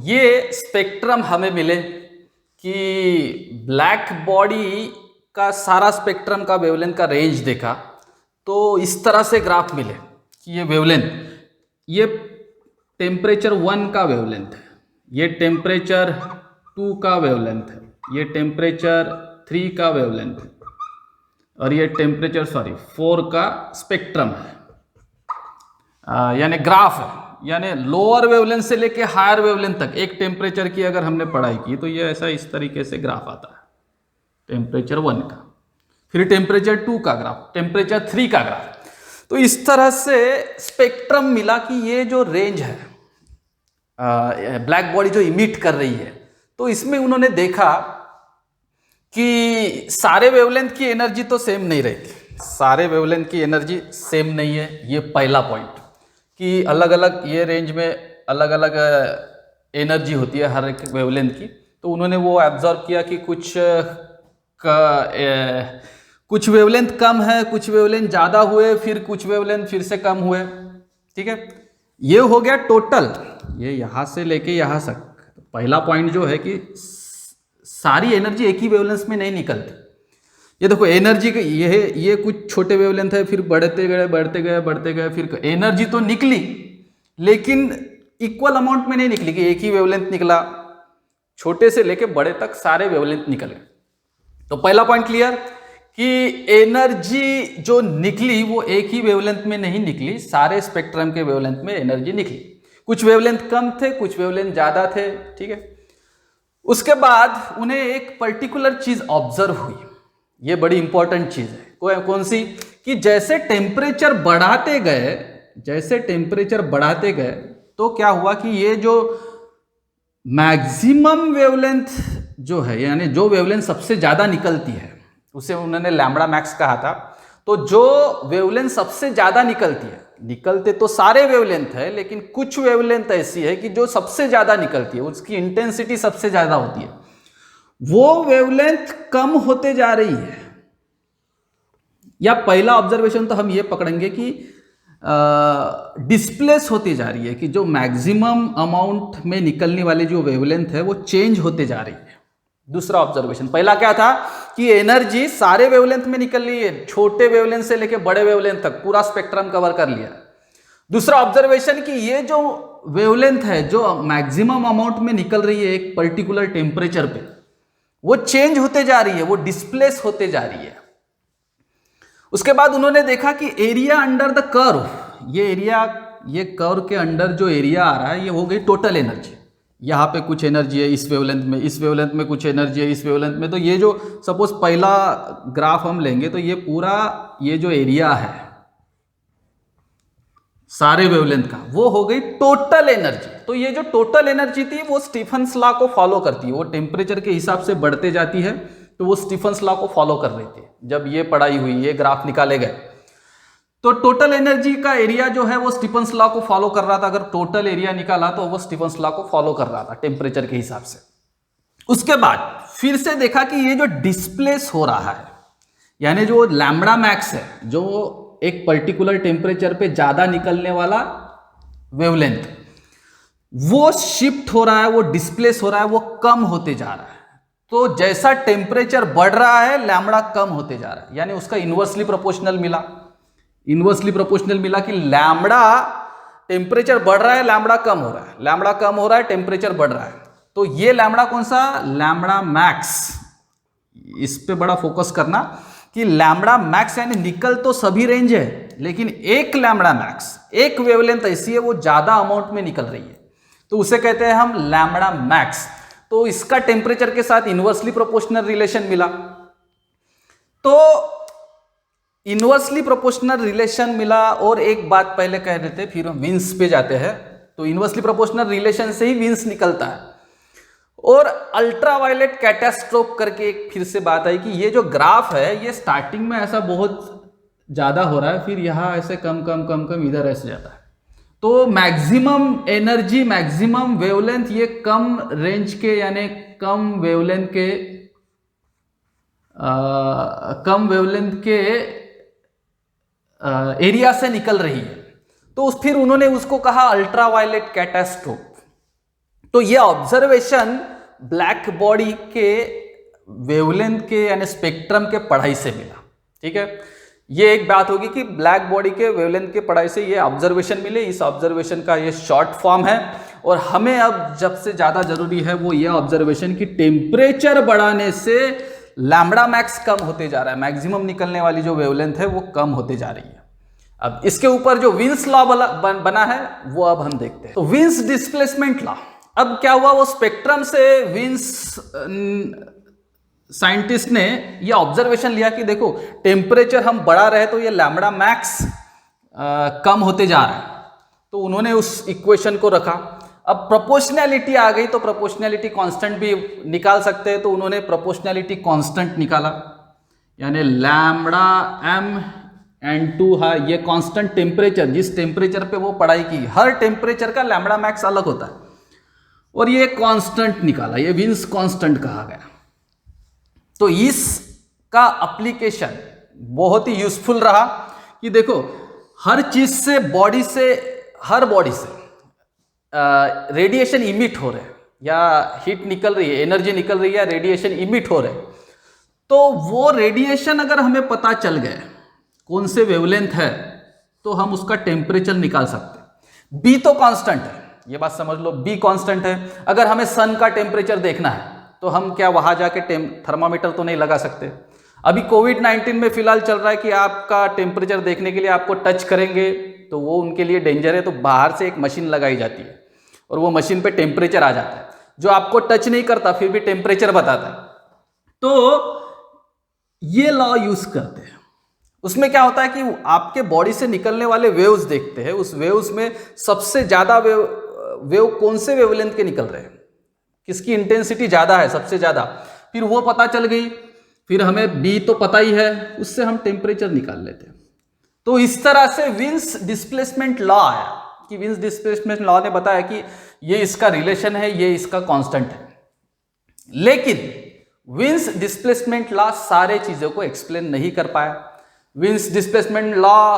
ये स्पेक्ट्रम हमें मिले कि ब्लैक बॉडी का सारा स्पेक्ट्रम का वेवलेंथ का रेंज देखा, तो इस तरह से ग्राफ मिले कि ये वेवलेंथ, ये टेम्परेचर 1 का वेवलेंथ है, ये टेम्परेचर 2 का वेवलेंथ है, ये टेम्परेचर 3 का वेवलेंथ है और ये टेम्परेचर 4 का स्पेक्ट्रम है, यानी ग्राफ है। यानी लोअर वेवलेंथ से लेके हायर वेवलेंथ तक एक टेम्परेचर की अगर हमने पढ़ाई की तो ये ऐसा इस तरीके से ग्राफ आता है, टेम्परेचर 1 का, फिर टेम्परेचर 2 का ग्राफ, टेम्परेचर 3 का ग्राफ। तो इस तरह से स्पेक्ट्रम मिला कि ये जो रेंज है ब्लैक बॉडी जो इमिट कर रही है, तो इसमें उन्होंने देखा कि सारे वेवलेंथ की एनर्जी तो सेम नहीं रहती, सारे वेवलेंथ की एनर्जी सेम नहीं है। ये पहला पॉइंट कि अलग अलग ये रेंज में अलग अलग एनर्जी होती है हर एक वेवलेंथ की। तो उन्होंने वो ऑब्जर्व किया कि कुछ वेवलेंथ कम है, कुछ वेवलेंथ ज़्यादा हुए, फिर कुछ वेवलेंथ फिर से कम हुए। ठीक है, ये हो गया टोटल, ये यहाँ से लेके यहाँ तक। पहला पॉइंट जो है कि सारी एनर्जी एक ही वेवलेंथ में नहीं निकलती। ये देखो एनर्जी के ये कुछ छोटे वेवलेंथ है, फिर बढ़ते गए, फिर एनर्जी तो निकली लेकिन इक्वल अमाउंट में नहीं निकली कि एक ही वेवलेंथ निकला, छोटे से लेके बड़े तक सारे वेवलेंथ निकले। तो पहला पॉइंट क्लियर कि एनर्जी जो निकली वो एक ही वेवलेंथ में नहीं निकली, सारे स्पेक्ट्रम के वेवलेंथ में एनर्जी निकली। कुछ वेवलेंथ कम थे, कुछ वेवलेंथ ज्यादा थे। ठीक है, उसके बाद उन्हें एक पर्टिकुलर चीज ऑब्जर्व हुई, ये बड़ी इंपॉर्टेंट चीज है। कौन सी? कि जैसे टेम्परेचर बढ़ाते गए तो क्या हुआ कि ये जो मैक्सिमम वेवलेंथ जो है, यानी जो वेवलेंथ सबसे ज्यादा निकलती है, उसे उन्होंने लैम्बडा मैक्स कहा था। तो जो वेवलेंथ सबसे ज्यादा निकलती है, निकलते तो सारे वेवलेंथ है लेकिन कुछ वेवलेंथ ऐसी है कि जो सबसे ज्यादा निकलती है, उसकी इंटेंसिटी सबसे ज्यादा होती है, वो वेवलेंथ कम होते जा रही है। या पहला ऑब्जर्वेशन तो हम ये पकड़ेंगे कि डिस्प्लेस होती जा रही है, कि जो मैक्सिमम अमाउंट में निकलने वाली जो वेवलेंथ है वो चेंज होते जा रही है। दूसरा ऑब्जर्वेशन, पहला क्या था कि एनर्जी सारे वेवलेंथ में निकल रही है, छोटे वेवलेंथ से लेके बड़े वेवलेंथ तक पूरा स्पेक्ट्रम कवर कर लिया। दूसरा ऑब्जर्वेशन कि ये जो वेवलेंथ है जो मैक्सिमम अमाउंट में निकल रही है एक पर्टिकुलर टेम्परेचर पे, वो चेंज होते जा रही है, वो डिस्प्लेस होते जा रही है। उसके बाद उन्होंने देखा कि एरिया अंडर द कर्व, ये कर्व के अंडर जो एरिया आ रहा है ये हो गई टोटल एनर्जी। यहाँ पे कुछ एनर्जी है इस वेवलेंथ में, इस वेवलेंथ में कुछ एनर्जी है इस वेवलेंथ में। तो ये जो सपोज पहला ग्राफ हम लेंगे तो ये पूरा ये जो एरिया है सारे वेवलेंथ का, वो हो गई टोटल एनर्जी। तो ये जो टोटल एनर्जी थी वो स्टीफन्स लॉ को फॉलो करती है, वो टेम्परेचर के हिसाब से बढ़ते जाती है, तो वो स्टीफन्स लॉ को फॉलो कर रही थी। जब ये पढ़ाई हुई, ये ग्राफ निकाले गए, तो टोटल एनर्जी का एरिया जो है वो स्टीफन्स लॉ को फॉलो कर रहा था। अगर टोटल एरिया निकाला तो वो स्टीफन्स लॉ को फॉलो कर रहा था टेम्परेचर के हिसाब से। उसके बाद फिर से देखा कि ये जो डिस्प्लेस हो रहा है, यानी जो लैम्बडा मैक्स है, जो एक पर्टिकुलर टेम्परेचर पे ज्यादा निकलने वाला वेवलेंथ, वो शिफ्ट हो रहा है, वो डिस्प्लेस हो रहा है, वो कम होते जा रहा है। तो जैसा टेम्परेचर बढ़ रहा है लैम्बडा कम होते जा रहा है, यानी उसका इनवर्सली प्रोपोर्शनल मिला कि लैम्बडा टेम्परेचर बढ़ रहा है, लैम्बडा कम हो रहा है, लैम्बडा कम हो रहा है, टेम्परेचर बढ़ रहा है। तो ये लैम्बडा कौन सा? Lambda max. इस पे बड़ा फोकस करना कि लैम्बडा मैक्स यानी निकल तो सभी रेंज है, लेकिन एक लैम्बडा मैक्स, एक वेवलेंथ ऐसी है वो ज्यादा अमाउंट में निकल रही है, तो उसे कहते हैं हम लैम्बडा मैक्स। तो इसका टेम्परेचर के साथ इनवर्सली प्रोपोर्शनल रिलेशन मिला। तो इनवर्सली प्रोपोर्शनल रिलेशन मिला, और एक बात पहले कह रहे थे, फिर हम विंस पे जाते हैं। तो इनवर्सली प्रोपोर्शनल रिलेशन से ही विंस निकलता है। और अल्ट्रावायलेट कैटास्ट्रोफ करके एक फिर से बात आई कि ये जो ग्राफ है ये स्टार्टिंग में ऐसा बहुत ज्यादा हो रहा है, फिर यहां ऐसे कम इधर ऐसे जाता है। तो मैक्सिमम एनर्जी, मैक्सिमम वेवलेंथ ये कम रेंज के, यानी कम वेवलेंथ के एरिया से निकल रही है। तो फिर उन्होंने उसको कहा अल्ट्रावायलेट कैटास्ट्रोफ। तो ये ऑब्जर्वेशन ब्लैक बॉडी के वेवलेंथ के यानी स्पेक्ट्रम के पढ़ाई से मिला। ठीक है, ये एक बात होगी कि ब्लैक बॉडी के वेवलेंथ के पढ़ाई से ये ऑब्जर्वेशन मिले। इस ऑब्जर्वेशन का ये शॉर्ट फॉर्म है और हमें अब जब से ज़्यादा जरूरी है वो ये ऑब्जर्वेशन की टेम्परेचर बढ़ाने से लैम्बडा मैक्स कम होते जा रहा है, मैक्सिमम निकलने वाली जो वेवलेंथ है वो कम होते जा रही है। अब इसके ऊपर जो विन्स लॉ बना है वो अब हम देखते हैं। तो विन्स डिस्प्लेसमेंट लॉ, अब क्या हुआ, वो स्पेक्ट्रम से विन्स साइंटिस्ट ने ये ऑब्जर्वेशन लिया कि देखो टेम्परेचर हम बढ़ा रहे तो ये लैम्बडा मैक्स कम होते जा रहा है, तो उन्होंने उस इक्वेशन को रखा। अब प्रोपोर्शनैलिटी आ गई तो प्रोपोर्शनैलिटी कांस्टेंट भी निकाल सकते हैं, तो उन्होंने प्रोपोर्शनैलिटी कांस्टेंट निकाला, यानी लैम्बडा एम एन टू है ये कांस्टेंट टेम्परेचर, जिस टेम्परेचर पे वो पढ़ाई की, हर टेम्परेचर का लैम्बडा मैक्स अलग होता है, और ये कांस्टेंट निकाला, ये विन्स कांस्टेंट कहा गया। तो इसका एप्लीकेशन बहुत ही यूजफुल रहा कि देखो हर चीज से, बॉडी से, हर बॉडी से रेडिएशन इमिट हो रहे हैं या हीट निकल रही है, एनर्जी निकल रही है, रेडिएशन इमिट हो रहे हैं, तो वो रेडिएशन अगर हमें पता चल गए कौन से वेवलेंथ है तो हम उसका टेम्परेचर निकाल सकते हैं। बी तो कांस्टेंट है, ये बात समझ लो, बी कांस्टेंट है। अगर हमें सन का टेम्परेचर देखना है तो हम क्या वहां जाके थर्मामीटर तो नहीं लगा सकते। अभी कोविड-19 में फिलहाल चल रहा है कि आपका टेम्परेचर देखने के लिए आपको टच करेंगे तो वो उनके लिए डेंजर है, तो बाहर से एक मशीन लगाई जाती है और वो मशीन पे टेम्परेचर आ जाता है, जो आपको टच नहीं करता फिर भी टेम्परेचर बताता है। तो ये लॉ यूज करते हैं। उसमें क्या होता है कि आपके बॉडी से निकलने वाले वेव्स देखते हैं, उस वेव्स में सबसे ज्यादा वेव कौन से वेवलेंथ के निकल रहे हैं, किसकी इंटेंसिटी ज्यादा है, सबसे ज्यादा, फिर वो पता चल गई, फिर हमें बी तो पता ही है, उससे हम टेम्परेचर निकाल लेते हैं। तो इस तरह से विन्स डिस्प्लेसमेंट लॉ आया कि विन्स डिस्प्लेसमेंट लॉ ने बताया कि ये इसका रिलेशन है, ये इसका कांस्टेंट है। लेकिन विन्स डिस्प्लेसमेंट लॉ सारे चीजों को एक्सप्लेन नहीं कर पाया। विन्स डिस्प्लेसमेंट लॉ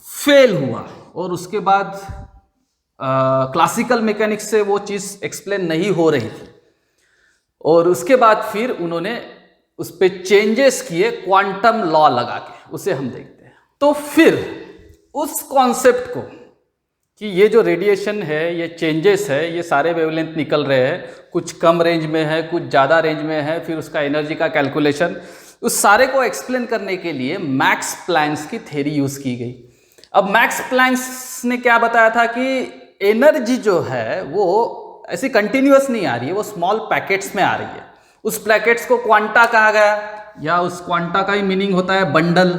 फेल हुआ और उसके बाद क्लासिकल मैकेनिक्स से वो चीज एक्सप्लेन नहीं हो रही थी, और उसके बाद फिर उन्होंने उस पर चेंजेस किए क्वांटम लॉ लगा के, उसे हम देखते हैं। तो फिर उस कॉन्सेप्ट को कि ये जो रेडिएशन है, ये चेंजेस है, ये सारे वेवलेंथ निकल रहे हैं, कुछ कम रेंज में है, कुछ ज़्यादा रेंज में है, फिर उसका एनर्जी का कैलकुलेशन, उस सारे को एक्सप्लेन करने के लिए मैक्स प्लैंक्स की थ्योरी यूज की गई। अब मैक्स प्लैंक्स ने क्या बताया था कि एनर्जी जो है वो ऐसी कंटिन्यूअस नहीं आ रही है, वो स्मॉल पैकेट्स में आ रही है। उस पैकेट्स को क्वांटा कहा गया, या उस क्वांटा का ही मीनिंग होता है बंडल।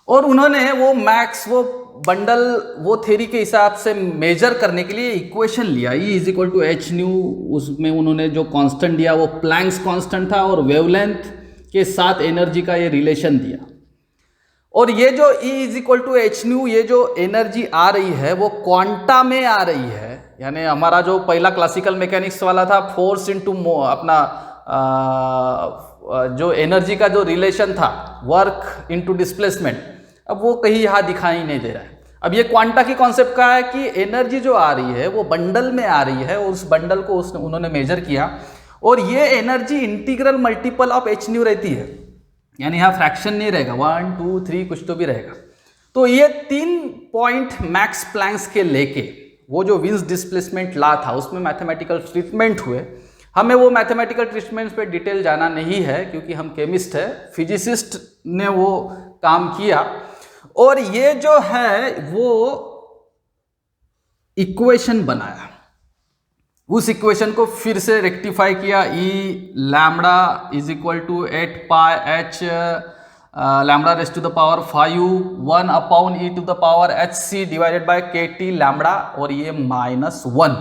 और उन्होंने वो मैक्स, वो बंडल, वो थ्योरी के हिसाब से मेजर करने के लिए इक्वेशन लिया, E is equal to h nu. उसमें उन्होंने जो कांस्टेंट दिया वो प्लैंक्स कांस्टेंट था, और वेवलेंथ के साथ एनर्जी का ये रिलेशन दिया। और ये जो E is equal to h nu, ये जो एनर्जी आ रही है वो क्वांटा में आ रही है, यानी हमारा जो पहला क्लासिकल मैकेनिक्स वाला था फोर्स इनटू अपना जो एनर्जी का जो रिलेशन था वर्क इनटू डिस्प्लेसमेंट, अब वो कहीं यहाँ दिखाई नहीं दे रहा है। अब ये क्वांटा की कॉन्सेप्ट का है कि एनर्जी जो आ रही है वो बंडल में आ रही है, और उस बंडल को उन्होंने मेजर किया, और ये energy integral multiple of H new रहती है, यानी यहाँ फ्रैक्शन नहीं रहेगा, 1 2 3 कुछ तो भी रहेगा। तो ये 3 पॉइंट मैक्स प्लैंक्स के लेके वो जो विन्स डिस्प्लेसमेंट लॉ था उसमें मैथमेटिकल ट्रीटमेंट हुए। हमें वो मैथमेटिकल ट्रीटमेंट पे डिटेल जाना नहीं है क्योंकि हम केमिस्ट है, फिजिसिस्ट ने वो काम किया, और ये जो है वो इक्वेशन बनाया, उस इक्वेशन को फिर से रेक्टिफाई किया। E lambda is equal to 8 pi h lambda raise to the power 5 1 upon e to the power hc divided by kt lambda, और ये -1,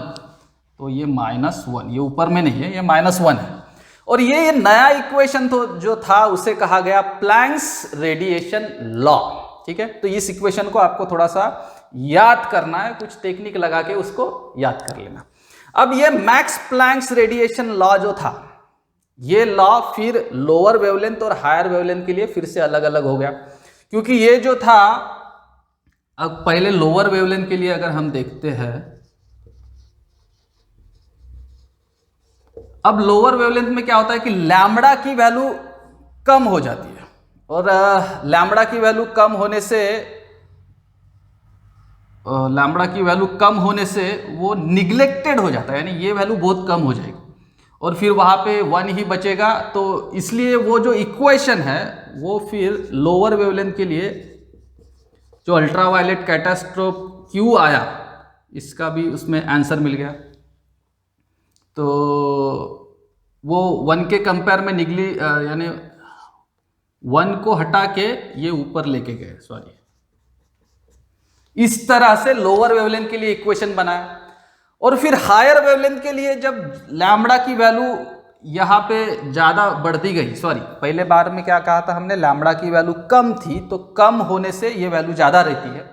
तो ये -1, ये ऊपर में नहीं है, ये -1 है। और ये नया इक्वेशन तो जो था उसे कहा गया प्लैंक्स रेडिएशन लॉ। ठीक है, तो इस इक्वेशन को आपको थोड़ा सा याद करना है, कुछ टेक्निक लगा के उसको याद कर लेना। अब ये मैक्स प्लैंक्स रेडिएशन लॉ जो था, ये लॉ फिर लोअर वेवलेंथ और हायर वेवलेंथ के लिए फिर से अलग अलग हो गया, क्योंकि ये जो था अब पहले लोअर वेवलेंथ के लिए अगर हम देखते हैं, अब लोअर वेवलेंथ में क्या होता है कि लैम्बडा की वैल्यू कम हो जाती है, और लैम्बडा की वैल्यू कम होने से वो निग्लेक्टेड हो जाता है, यानी ये वैल्यू बहुत कम हो जाएगी और फिर वहाँ पे 1 ही बचेगा। तो इसलिए वो जो इक्वेशन है वो फिर लोअर वेवलेंथ के लिए जो अल्ट्रावायलेट कैटास्ट्रोफ क्यू आया, इसका भी उसमें आंसर मिल गया। तो वो 1 के कंपेयर में यानी 1 को हटा के ये ऊपर लेके गए, सॉरी। इस तरह से लोअर वेवलेंथ के लिए इक्वेशन बनाया, और फिर हायर वेवलेंथ के लिए जब लैम्बडा की वैल्यू यहाँ पे ज़्यादा बढ़ती गई, सॉरी पहले बार में क्या कहा था हमने, लैम्बडा की वैल्यू कम थी, तो कम होने से ये वैल्यू ज़्यादा रहती है,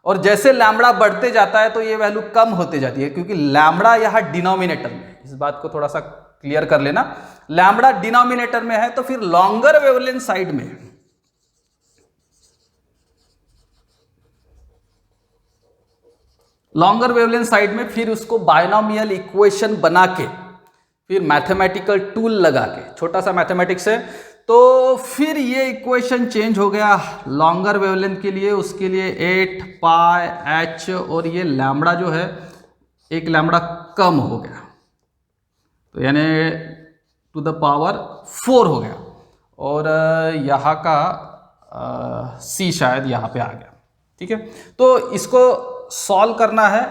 और जैसे लैम्बडा बढ़ते जाता है तो ये वैल्यू कम होते जाती है, क्योंकि लैम्बडा यहाँ डिनोमिनेटर में, इस बात को थोड़ा सा क्लियर कर लेना, लैम्बडा डिनोमिनेटर में है, तो फिर लॉन्गर वेवलेंथ साइड में फिर उसको बायनोमियल इक्वेशन बना के, फिर मैथमेटिकल टूल लगा के, छोटा सा मैथमेटिक्स है, तो फिर ये इक्वेशन चेंज हो गया लॉन्गर वेवलेंथ के लिए, उसके लिए 8 पाई h, और ये लैम्बडा जो है एक लैम्बडा कम हो गया, तो यानी टू द पावर 4 हो गया, और यहाँ का c शायद यहाँ पे आ गया, ठीक है। तो इसको सॉल्व करना है,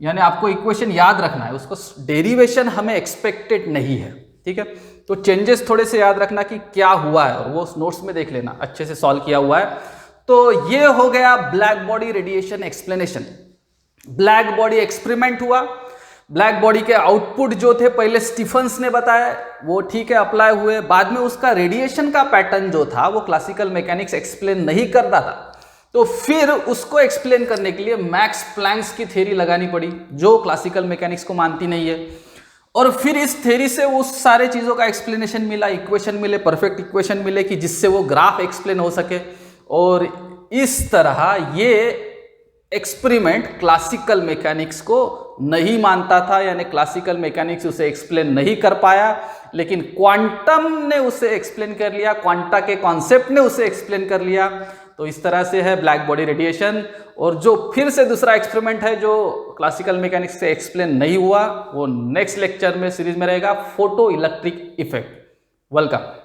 यानी आपको इक्वेशन याद रखना है, उसको डेरिवेशन हमें एक्सपेक्टेड नहीं है, ठीक है। तो चेंजेस थोड़े से याद रखना कि क्या हुआ है, और वो नोट्स में देख लेना, अच्छे से सॉल्व किया हुआ है। तो ये हो गया black body radiation explanation. Black body experiment हुआ, ब्लैक बॉडी के आउटपुट जो थे पहले स्टीफन्स ने बताया, वो ठीक है अप्लाई हुए, बाद में उसका रेडिएशन का पैटर्न जो था वो क्लासिकल मैकेनिक्स एक्सप्लेन नहीं करता था, तो फिर उसको एक्सप्लेन करने के लिए मैक्स प्लैंक्स की थ्योरी लगानी पड़ी, जो क्लासिकल मैकेनिक्स को मानती नहीं है, और फिर इस थ्योरी से उस सारे चीज़ों का एक्सप्लेनेशन मिला, इक्वेशन मिले, परफेक्ट इक्वेशन मिले कि जिससे वो ग्राफ एक्सप्लेन हो सके, और इस तरह ये एक्सपेरिमेंट क्लासिकल मैकेनिक्स को नहीं मानता था, यानी क्लासिकल मैकेनिक्स उसे एक्सप्लेन नहीं कर पाया, लेकिन क्वांटम ने उसे एक्सप्लेन कर लिया, क्वांटा के कॉन्सेप्ट ने उसे एक्सप्लेन कर लिया। तो इस तरह से है ब्लैक बॉडी रेडिएशन। और जो फिर से दूसरा एक्सपेरिमेंट है जो क्लासिकल मैकेनिक्स से एक्सप्लेन नहीं हुआ, वो नेक्स्ट लेक्चर में सीरीज में रहेगा, फोटो इलेक्ट्रिक इफेक्ट। वेलकम।